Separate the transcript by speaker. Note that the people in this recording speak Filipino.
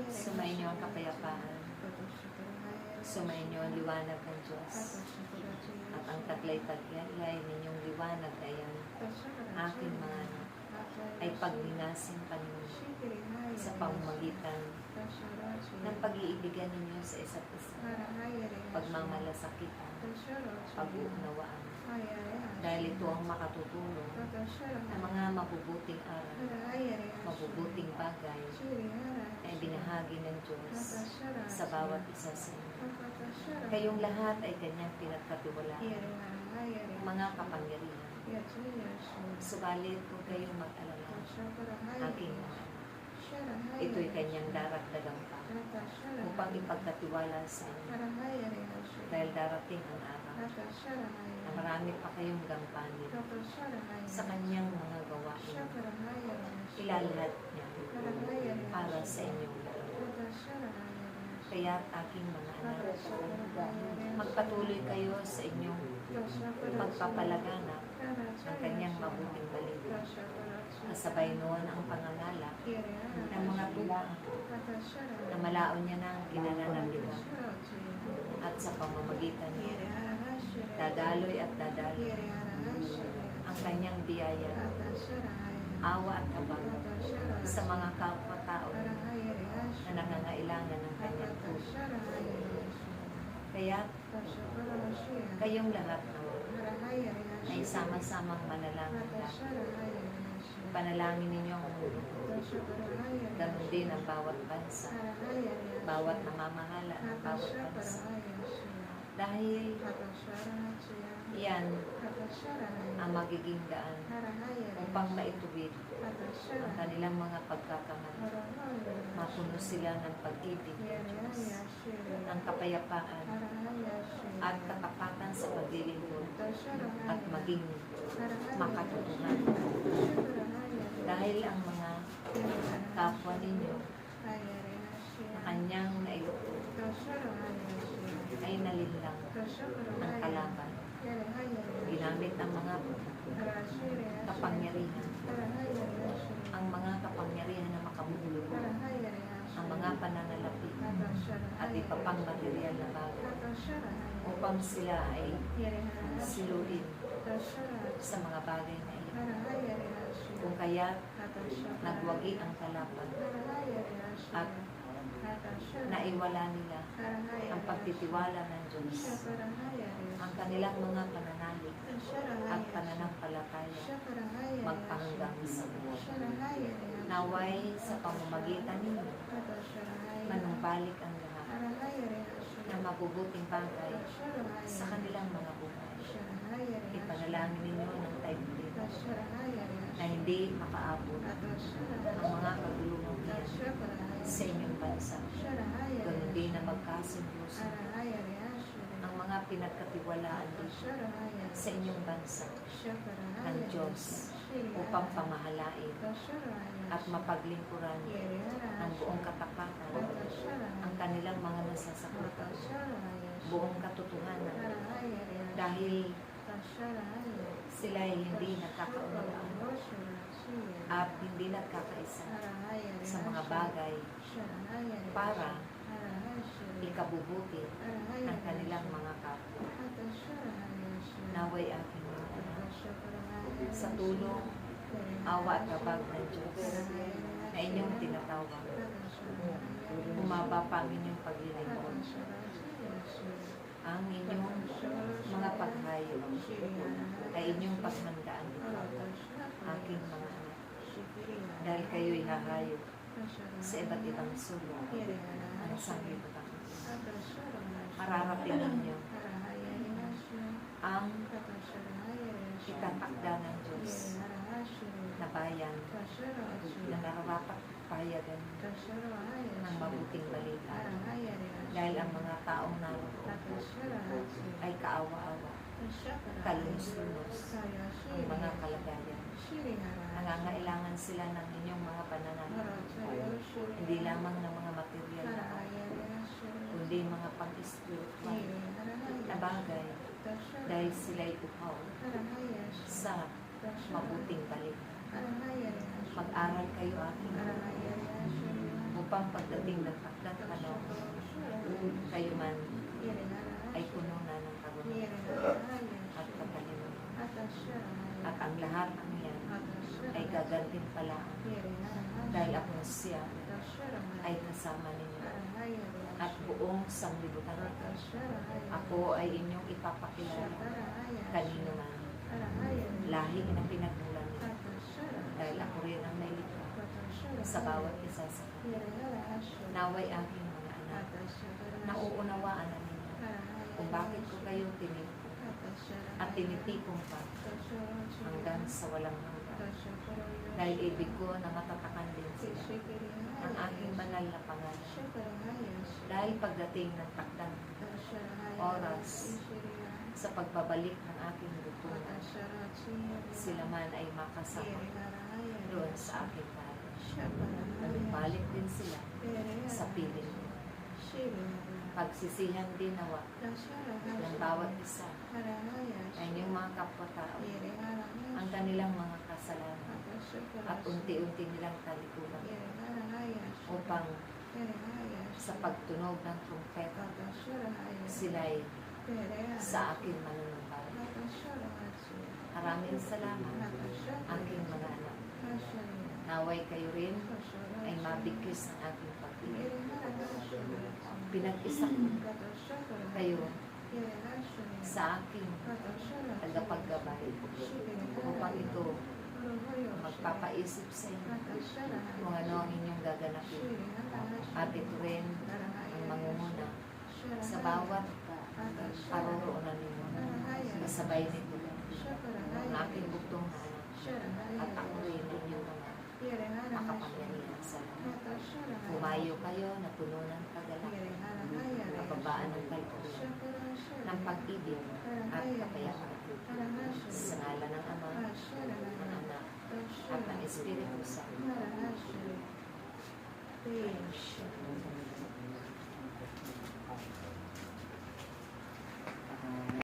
Speaker 1: Sumainyo ang kapayapaan. Sumainyo ang liwanag ng Diyos. At ang taglay-taglay ninyong liwanag ay ang aking mga anak ay paglinasin Panginoon sa pamamagitan ng pag-iibigan ninyo sa isa't isa, pagmamalasakitan, pag-uunawaan. Dahil ito ang makatutulong ng mga mabubuting aral, mabubuting bagay ay binahagi ng Diyos sa bawat isa sa inyo. Kayong lahat ay kanyang pinagkatiwalaan, mga kapangyarihan. Subalit kung kayong mag-alala, aking mga anak, ito'y kanyang daragdagang pa upang ipagkatiwala sa inyo. Dahil darating ang araw na marami pa kayong gampanin sa kanyang mga gawain. Ilalahad niya para sa inyong lahat. Kaya aking mga anak, magpatuloy kayo sa inyong pagpapalaganap ng kanyang mabuting balita. Kasabay noon ang pangangalak ng mga tulaan na malaon niya ng kinananaligan. At sa pamamagitan niya, dadaloy at dadaloy ang kanyang biyaya, awa at habag sa mga kapwa-tao na nangangailangan ng kanyang tulong. Kaya kayong lahat ay sama-samang manalangin natin. Panalangin ninyo ang mundo. Ganun din ang bawat bansa, bawat namamahala ng bawat bansa. Dahil yan ang magiging daan upang maituwid ang kanilang mga pagkakamali. Mapuno sila ng pag-ibig ng Diyos, ng kapayapaan at katapatan sa paglilingkod at maging makatotohanan. Dahil ang mga kapwa ninyo na kanyang nailukod ay nalinlang ng kalaban. Ginamit ang mga kapangyarihan, ang mga kapangyarihan na makabulog, ang mga pananalapi at iba pang material na bagay upang sila ay siluin sa mga bagay na iyon. Kung kaya nagwagi ang kalaban at naiwala nila ang pagtitiwala ng Diyos, ang kanilang mga pananalig at pananampalataya magpahanggang sa buhay. Naway sa pamamagitan ninyo, manumbalik ang lahat na mabubuting bagay sa kanilang mga buhay. Ipanalangin ninyo ng taimtim na hindi makaabot ang mga kaguluhang iyan sa inyong bansa. Ganun din na magkasundusan ang mga pinagkatiwalaan dito sa inyong bansa ng Diyos upang pamahalain at mapaglingkuran ng buong katapatan ang kanilang mga nasasakupan, buong katotohanan, dahil sila ay hindi nagkakaunawaan at hindi nagkakaisa sa mga bagay para ikabubuti ng kanilang mga kapwa. Naway aking mga anak, sa tulong, awa at habag ng Diyos na inyong tinatawag, bumaba pa ang inyong paglilingkod. Ang inyong mga paghayo ay inyong paghandaan ito, aking mga anak. Dahil kayo'y hahayo sa iba't ibang sulong ang sanglibutan. Mararating ninyo ang itatakda ng Diyos na bayan na nararapat pahayagan ng mabuting balita. Dahil ang mga taong naroon ay kaawa-awa, kalunos-lunos ang mga kalagayan. Nangangailangan sila ng inyong mga pananalapi, hindi lamang ng mga material na bagay, kundi mga pang-espiritual na bagay dahil sila'y upaw sa mabuting balik. Mag-aral kayo aking upang pagdating ng takdang panahon, kayo man ay puno na ng kagunahan at katalinuhan. At ang lahat ng yan ay gagantin pala dahil ako siya ay kasama ninyo at buong sanglibutan. Ako ay inyong ipapakilala kanino man lahi na pinagmulan niyo, dahil ako rin ang nailikha sa bawat isa sa kanila. Naway aking mga anak, nauunawaan na ninyo kung bakit ko kayo tinipon at tinitipon pa hanggang sa walang hanggan. Dahil ibig ko na matatakan din sila ang aking banal na pangalan. Dahil pagdating ng takdang oras sa pagbabalik ng aking lutunan, sila man ay makasama doon sa aking bahay. Nagbalik din sila sa piling ko. Pagsisihan din nawa ng bawat isa ay inyong mga kapwa-tao ang kanilang mga kasalanan at unti-unti nilang talikuran upang sa pagtunog ng trumpeta sila'y sa akin manunumpa. Maraming salamat aking mga anak. Naway kayo rin ay mabigkis ng aking pag-ibig. Pinag-isa ko kayo sa aking tagapaggabay upang ito magpapaisip sa inyo kung ano ang inyong gaganapin. At ito rin ang mangunguna sa bawat paroroonan ninyo. Kasabay nito ang aking buktong anak at ako rin inyong mga makapangyarihan sa lahat. Humayo kayo na puno ng kagalakan, kababaan ng kalooban, ng pag-ibig at kapayapaan. Sa ngalan ng Ama, ng Anak, at ng Espiritu Santo.